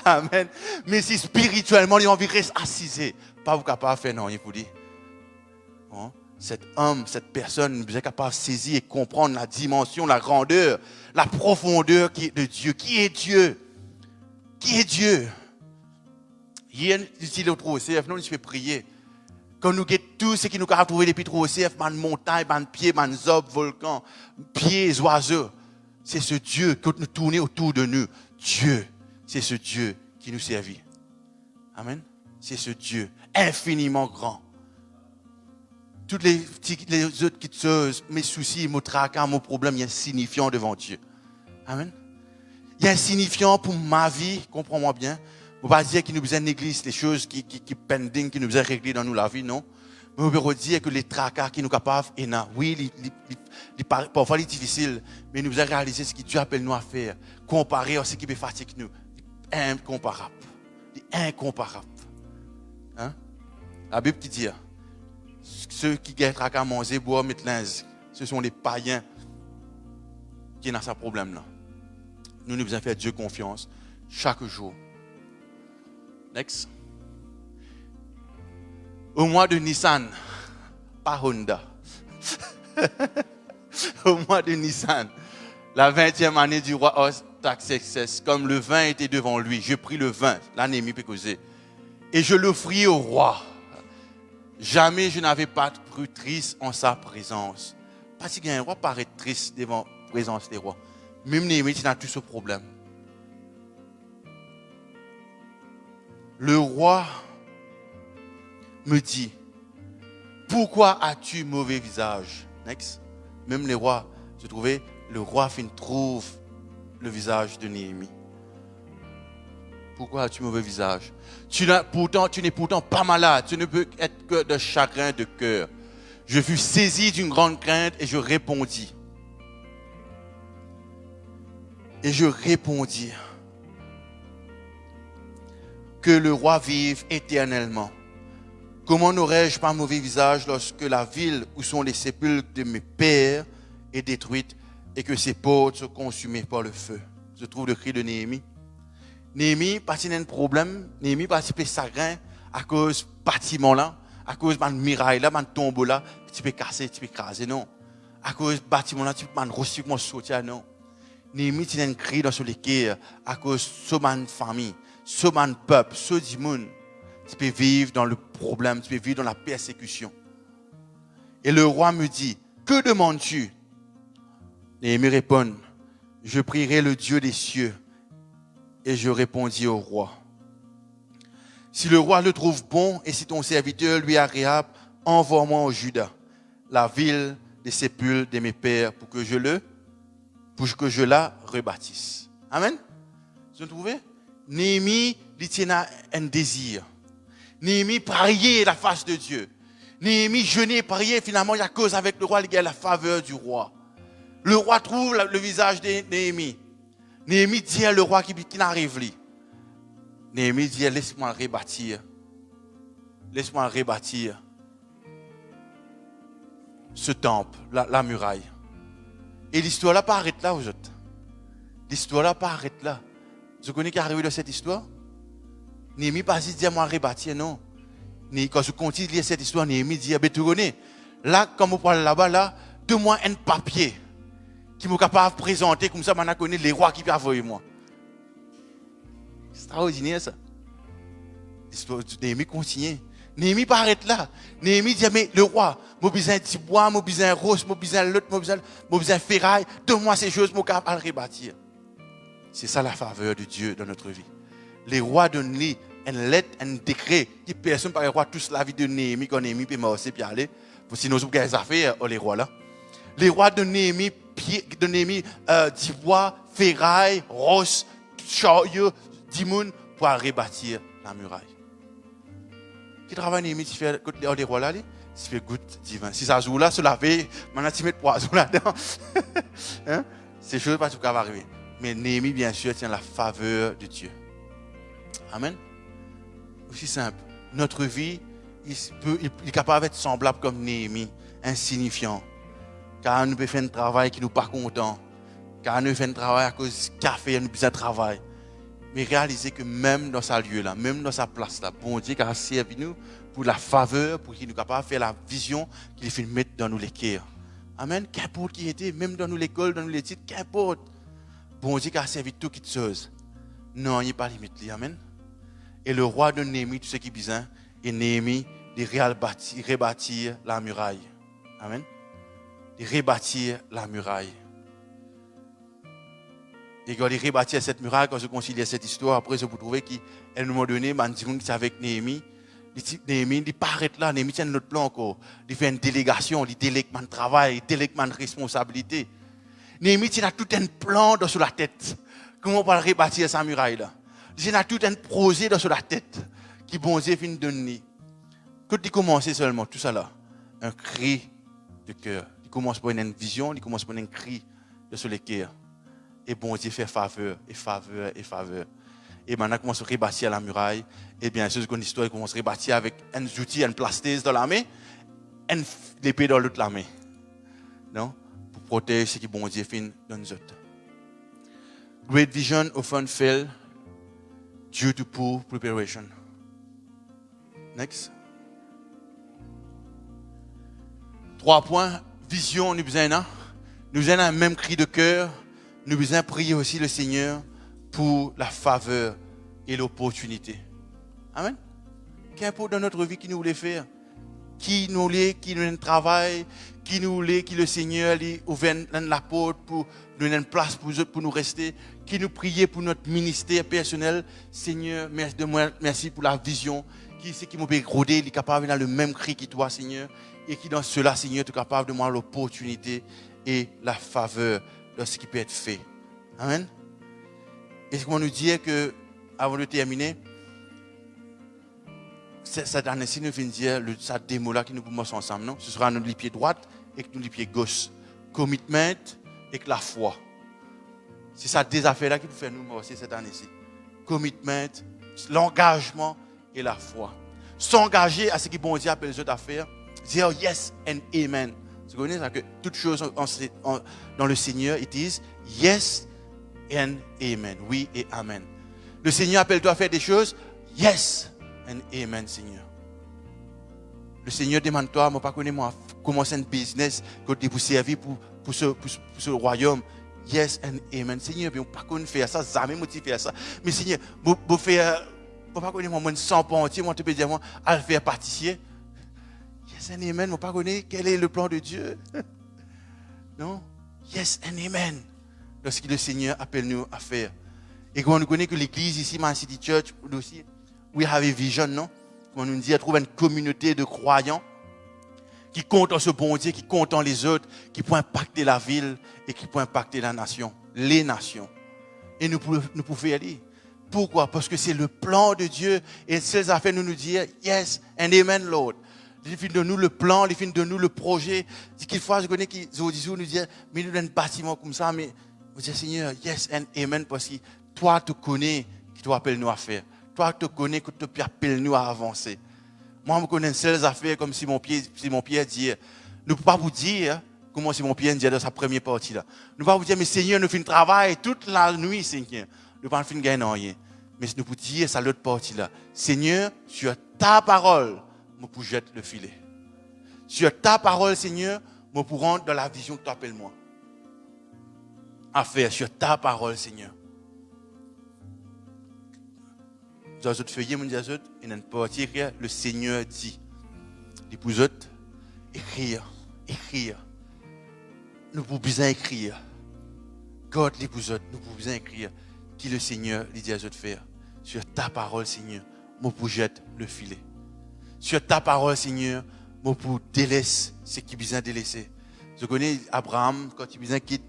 Speaker 1: Amen. Mais si spirituellement, ils ont envie de rester assis, pas vous capable de faire non, il faut dire. Hein? Cet homme, cette personne, vous êtes capable de saisir et comprendre la dimension, la grandeur, la profondeur qui est de Dieu. Qui est Dieu? Qui est Dieu? Hier, ici, le trou OCF, nous, je vais prier. Quand nous guettons tout ce qui nous a trouvé depuis trou OCF, man montagne, man pied, man zob, volcan, pieds, oiseaux. C'est ce Dieu que nous tournons autour de nous. Dieu, c'est ce Dieu qui nous servit. Amen. C'est ce Dieu infiniment grand. Toutes les autres petites choses, mes soucis, mes tracas, mes problèmes, il y a un signifiant devant Dieu. Amen. Il y a un signifiant pour ma vie, comprends-moi bien. On ne va pas dire qu'il nous besoin d'église, les choses qui pending, qui nous besoin régler dans nous la vie, non. Mais on peut dire que les tracas qui nous capables, oui, parfois il est difficile, mais nous besoin réaliser ce que Dieu appelle nous à faire, comparer à ce qui peut fatiguer nous. Incomparable. Incomparable. Hein? La Bible qui dit, ceux qui gagnent tracas, manger, boire, mettre linge, ce sont les païens qui ont ce problème-là. Nous devons faire Dieu confiance chaque jour. Next. Au mois de Nissan, pas Honda. Au mois de Nissan, la 20e année du roi Artaxerxès, comme le vin était devant lui, je pris le vin, l'anémie peut causer, et je l'offris au roi. Jamais je n'avais pas cru triste en sa présence. Parce qu'un roi paraît triste devant la présence des rois. Même Néhémie, il a tout ce problème. Le roi me dit, pourquoi as-tu mauvais visage? Next. Même les rois se trouvaient, le roi trouve le visage de Néhémie. Pourquoi as-tu mauvais visage? Tu n'es pourtant pas malade, tu ne peux être que de chagrin de cœur. Je fus saisi d'une grande crainte et je répondis. Que le roi vive éternellement. Comment n'aurais-je pas mauvais visage lorsque la ville où sont les sépulcres de mes pères est détruite et que ses portes sont consumées par le feu? Je trouve le cri de Néhémie. Néhémie, parce qu'il y a un problème, Néhémie, parce qu'il y a chagrin à cause du bâtiment là, à cause de miraille là, de tombeau là, tu peux casser, tu peux écraser, non. À cause du bâtiment là, tu peux reçu comment sauter, non. Néhémie, il y a un cri dans les quais à cause de sa famille. Ce peuple, ce monde, tu peux vivre dans le problème, tu peux vivre dans la persécution. Et le roi me dit, que demandes-tu? Néhémie répond, je prierai le Dieu des cieux. Et je répondis au roi, si le roi le trouve bon et si ton serviteur lui est agréable, envoie-moi au Juda, la ville des sépulcres de mes pères, pour que je la rebâtisse. Amen. Vous trouvez? Néhémie, il tient un désir. Néhémie priait la face de Dieu. Néhémie jeûnait et priait, finalement, il y a cause avec le roi, il y a la faveur du roi. Le roi trouve le visage de Néhémie. Néhémie dit à le roi qui n'arrive pas. Néhémie dit, laisse-moi le rebâtir. Laisse-moi le rebâtir. Ce temple, la muraille. Et l'histoire là pas arrête là, vous autres. L'histoire là pas arrête là. Vous connaissez qui est arrivé dans cette histoire? Néhémie pas dit, moi rebâtir, non. Quand je continue de lire cette histoire, Néhémie dit, tu connais, là, comme on parle là-bas, là, donne-moi un papier qui m'est capable de présenter, comme ça, je connais les rois qui peuvent envoyer moi. C'est extraordinaire ça. L'histoire de Néhémie continue. Néhémie pas arrête là. Néhémie dit, mais le roi, j'ai besoin de bois, j'ai besoin de rose, j'ai besoin de l'autre, j'ai besoin de ferraille. Donne-moi ces choses, je suis capable de les rebâtir. C'est ça la faveur de Dieu dans notre vie. Les rois donnent une lettre, un décret, qui personne par les rois, tous la vie de Néhémie, quand Néhémie peut marcher puis aller. Sinon, vous avez des affaires, les rois là. Les rois de Néhémie, d'ivoire, ferraille, rose, chariot, dimoun, pour rebâtir la muraille. Qui travaille Néhémie, tu fais les rois là, tu fais goutte divin. Si ça joue là, se laver, maintenant tu mets poison là-dedans. Hein? Ces choses pas tout cas va arriver. Mais Néhémie, bien sûr, tient la faveur de Dieu. Amen. Aussi simple. Notre vie, il est capable d'être semblable comme Néhémie, insignifiant. Car nous peut faire un travail qui nous pas content. Car nous fait un travail à cause du café, nous besoin de travail. Mais réalisez que même dans ce lieu-là, même dans sa place-là, bon Dieu a servi nous pour la faveur, pour qu'il nous capable de faire la vision qu'il fait mettre dans nous les cœurs. Amen. Qu'importe qui était, même dans nous l'école, dans nous les titres, qu'importe. Bon Dieu a servi tout qui chose. Non, il n'y a pas de limite. Amen. Et le roi de Néhémie, tout ce qui est besoin, et Néhémie, de rebâtir la muraille. Amen. De rebâtir la muraille. Et quand il rebâtit cette muraille, quand je considère cette histoire, après je vous trouver qu'à un moment donné, c'est avec Néhémie. Néhémie, il paraît là, Néhémie tient notre plan encore. Il fait une délégation, il délègue mon travail, il délègue ma responsabilité. Néhémie, il a tout un plan sur la tête. Comment on va rebâtir cette muraille là? Il a tout un projet sur la tête qui bon Dieu finit de donner. Quand il commence seulement, tout ça là, un cri de cœur. Il commence par une vision, il commence par un cri sur le cœur. Et bon Dieu fait faveur, et faveur, et faveur. Et maintenant, il commence à rebâtir la muraille. Et bien sûr, une histoire, il commence à rebâtir avec un outil, une plastèse dans la main, une épée dans l'autre la main. Non? Pour protéger ce que bon Dieu fait dans nous autres. Great vision often fail due to poor preparation. Next. 3 points. Vision, nous besoin d'un. Nous besoin un même cri de cœur. Nous besoin prier aussi le Seigneur pour la faveur et l'opportunité. Amen. Qu'importe dans notre vie qui nous voulait faire, qui nous travaille, qui nous voulait, qui le Seigneur lui ouvre la porte pour nous donner une place pour nous rester, qui nous prier pour notre ministère personnel. Seigneur, merci pour la vision. Qui c'est qui m'a rodé, il est capable d'avoir le même cri que toi, Seigneur, et qui dans cela, Seigneur, tu es capable de moi l'opportunité et la faveur de ce qui peut être fait. Amen. Et comment nous dire que, avant de terminer, cette année-ci, nous venons dire cette démo-là qui nous commence ensemble, non? Ce sera notre pied droite et notre pied gauche. Commitment et la foi. C'est ça, des affaires-là qui nous fait nous aussi cette année-ci. Commitment, l'engagement et la foi. S'engager à ce que bon Dieu appelle les autres à faire. Dire yes and amen. Vous connaissez ça que toutes choses dans le Seigneur, it is yes and amen. Oui et amen. Le Seigneur appelle-toi à faire des choses. Yes and amen, Seigneur. Le Seigneur demande-toi, moi pas connais moi commencer un business que vous servir pour ce royaume. Yes and amen. Seigneur, on pas connais faire ça, jamais motivé faire ça. Mais Seigneur, vous faire pas connais moi sans entier, moi te peux dire moi à le faire pâtissier. Yes and amen, moi pas connais quel est le plan de Dieu. Non? Yes and amen. Lorsque le Seigneur appelle nous à faire. Et quand on connaît que l'église ici, Man City Church, aussi, we have a vision, non? Quand on nous dit à trouver une communauté de croyants qui comptent en ce bon Dieu, qui comptent en les autres, qui peuvent impacter la ville et qui peuvent impacter la nation, les nations. Et nous pouvons y aller. Pourquoi? Parce que c'est le plan de Dieu et ces affaires nous dire yes and amen, Lord. Il fin de nous le plan, il fin de nous le projet. Quelquefois, je connais qui nous disent, mais nous avons un bâtiment comme ça, mais vous dites, Seigneur, yes and amen, parce que toi, tu connais qui tu appelles nous à faire. Toi, tu connais que tu appelles nous à avancer. Moi, je connais ces affaires comme si mon pied dit, nous ne pouvons pas vous dire comment si mon pied dit dans sa première partie là. Nous ne pouvons pas vous dire, mais Seigneur, nous faisons travail toute la nuit, Seigneur. Nous ne pouvons pas gagner rien. Mais nous pouvons dire ça l'autre partie là. Seigneur, sur ta parole, je peux jeter le filet. Sur ta parole, Seigneur, je peux rentrer dans la vision que tu appelles moi. À faire sur ta parole, Seigneur. Dans autres feuillets, il y a une partie écrire, le Seigneur dit. Les pour autres, écrire. Nous pouvons bien écrire. God, les pour autres, nous pouvons bien écrire. Qui le Seigneur lui dit à eux de faire. Sur ta parole, Seigneur, moi pour jeter le filet. Sur ta parole, Seigneur, moi pour délaisser ce qui besoin délaisser. Je connais Abraham, quand il besoin quitte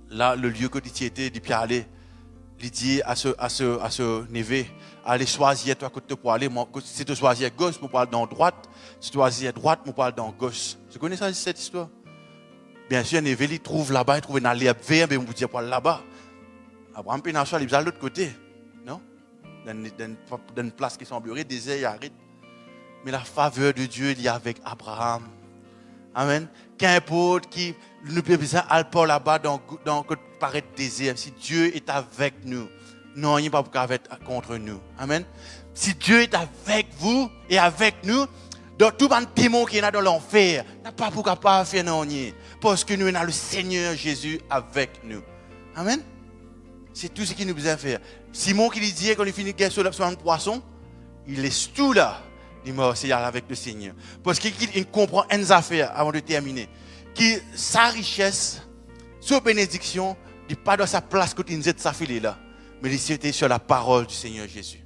Speaker 1: là, le lieu que tu étais, il peut aller. Il dit à ce neveu, allez choisir toi côté pour aller. Moi, si tu choisis gauche, je parle dans droite. Si tu choisis droite, je parle dans gauche. Tu connais ça, cette histoire? Bien sûr, neveu, il trouve là-bas, il trouve une allée verte, mais on vous dit pour là-bas. Abraham peut aller de l'autre côté, non? Dans une place qui semblerait désert, il arrête. Mais la faveur de Dieu, il y a avec Abraham. Amen. Qu'importe qui nous peut besoin aller par là-bas dans que paraît désert. Si Dieu est avec nous, non, il n'y a pas être contre nous. Amen. Si Dieu est avec vous et avec nous, dans tout le démon qui est dans l'enfer, n'a pas pour capable faire non. Parce que nous avons le Seigneur Jésus avec nous. Amen. C'est tout ce qu'il nous besoin faire. Simon qui lui dit quand il finit de sur le poisson, il laisse tout là. Il m'a aussi avec le Seigneur. Parce qu'il comprend une affaire avant de terminer. Que sa richesse, sa bénédiction, n'est pas dans sa place quand il sa filet là. Mais il était sur la parole du Seigneur Jésus.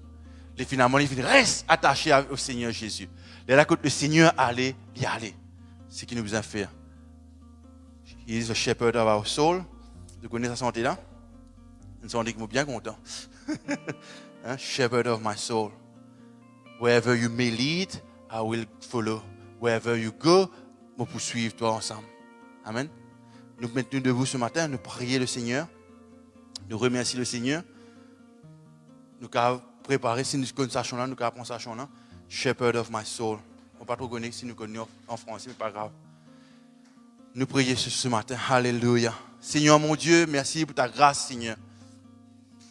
Speaker 1: Et finalement, il reste attaché au Seigneur Jésus. Et là, quand le Seigneur allait, il y allait. C'est ce qu'il nous besoin faire. He is the shepherd of our soul. Vous connaissez sa santé là? Une santé qui est bien content. Hein? Shepherd of my soul. Wherever you may lead, I will follow. Wherever you go, je vais poursuivre toi ensemble. Amen. Nous mettons debout ce matin, nous prions le Seigneur. Nous remercions le Seigneur. Nous avons préparé, si nous connaissons là, nous avons appris ça là. Shepherd of my soul. On ne va pas trop connaître si nous connaissons en français, mais pas grave. Nous prions ce matin. Alléluia. Seigneur mon Dieu, merci pour ta grâce, Seigneur.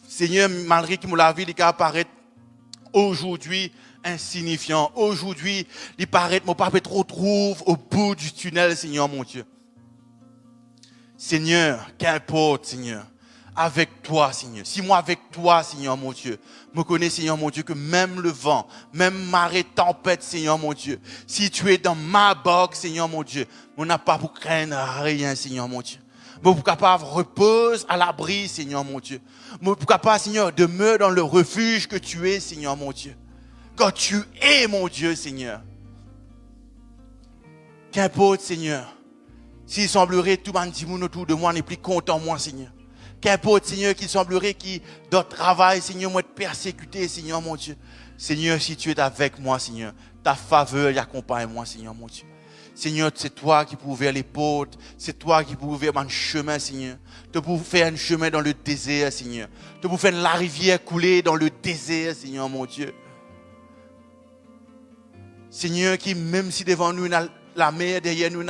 Speaker 1: Seigneur, malgré que la vie apparaît aujourd'hui insignifiant, aujourd'hui, il paraît, mon papa trop trouve au bout du tunnel, Seigneur mon Dieu. Seigneur, qu'importe, Seigneur, avec toi, Seigneur. Si moi avec toi, Seigneur mon Dieu, me connais, Seigneur mon Dieu, que même le vent, même marée, tempête, Seigneur mon Dieu, si tu es dans ma barque, Seigneur mon Dieu, on n'a pas pour craindre rien, Seigneur mon Dieu. Mais pour capable repose à l'abri, Seigneur mon Dieu. Mais pour capable, Seigneur, demeure dans le refuge que tu es, Seigneur mon Dieu. Quand tu es mon Dieu, Seigneur. Qu'importe, Seigneur, s'il semblerait tout le monde autour de moi n'est plus content moi, Seigneur. Qu'importe, Seigneur, qu'il semblerait qu'il dans le travail, Seigneur, moi être persécuté, Seigneur mon Dieu. Seigneur, si tu es avec moi, Seigneur, ta faveur y accompagne moi, Seigneur mon Dieu. Seigneur, c'est toi qui peux ouvrir les portes, c'est toi qui peux ouvrir un chemin, Seigneur. Tu peux faire un chemin dans le désert, Seigneur. Tu peux faire la rivière couler dans le désert, Seigneur mon Dieu. Seigneur, qui même si devant nous, la mer, derrière nous,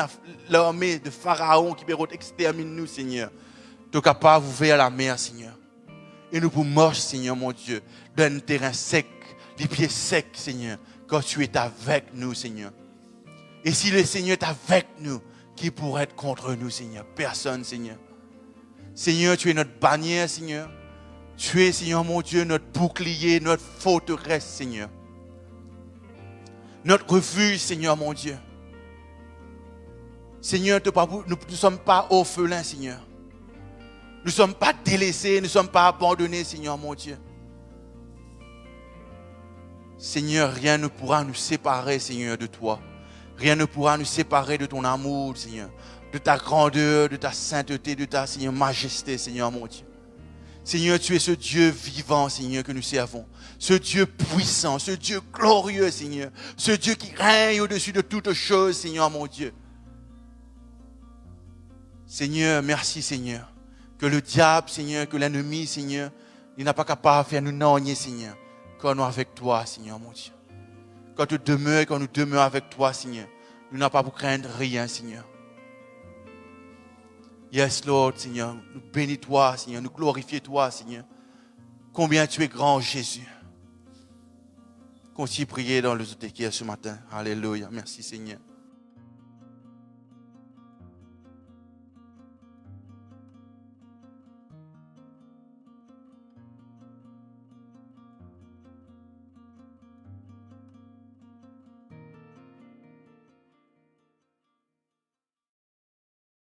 Speaker 1: l'armée de Pharaon qui peut exterminer nous, Seigneur. Tu es capable d'ouvrir la mer, Seigneur. Et nous pouvons marcher, Seigneur mon Dieu, dans un terrain sec, les pieds secs, Seigneur, quand tu es avec nous, Seigneur. Et si le Seigneur est avec nous, qui pourrait être contre nous, Seigneur? Personne, Seigneur. Seigneur, tu es notre bannière, Seigneur. Tu es, Seigneur mon Dieu, notre bouclier, notre forteresse, Seigneur. Notre refuge, Seigneur mon Dieu. Seigneur, nous ne sommes pas orphelins, Seigneur. Nous ne sommes pas délaissés, nous ne sommes pas abandonnés, Seigneur mon Dieu. Seigneur, rien ne pourra nous séparer, Seigneur, de toi. Rien ne pourra nous séparer de ton amour, Seigneur. De ta grandeur, de ta sainteté, de ta, Seigneur, majesté, Seigneur mon Dieu. Seigneur, tu es ce Dieu vivant, Seigneur, que nous servons. Ce Dieu puissant, ce Dieu glorieux, Seigneur. Ce Dieu qui règne au-dessus de toutes choses, Seigneur, mon Dieu. Seigneur, merci, Seigneur. Que le diable, Seigneur, que l'ennemi, Seigneur, il n'a pas capable de faire nous nogner, Seigneur. Quand nous sommes avec toi, Seigneur, mon Dieu. Quand nous demeurons avec toi, Seigneur, nous n'avons pas pour craindre rien, Seigneur. Yes, Lord, Seigneur. Nous bénis toi, Seigneur. Nous glorifions toi, Seigneur. Combien tu es grand, Jésus. Continue à prier dans le Zotékia ce matin. Alléluia. Merci, Seigneur.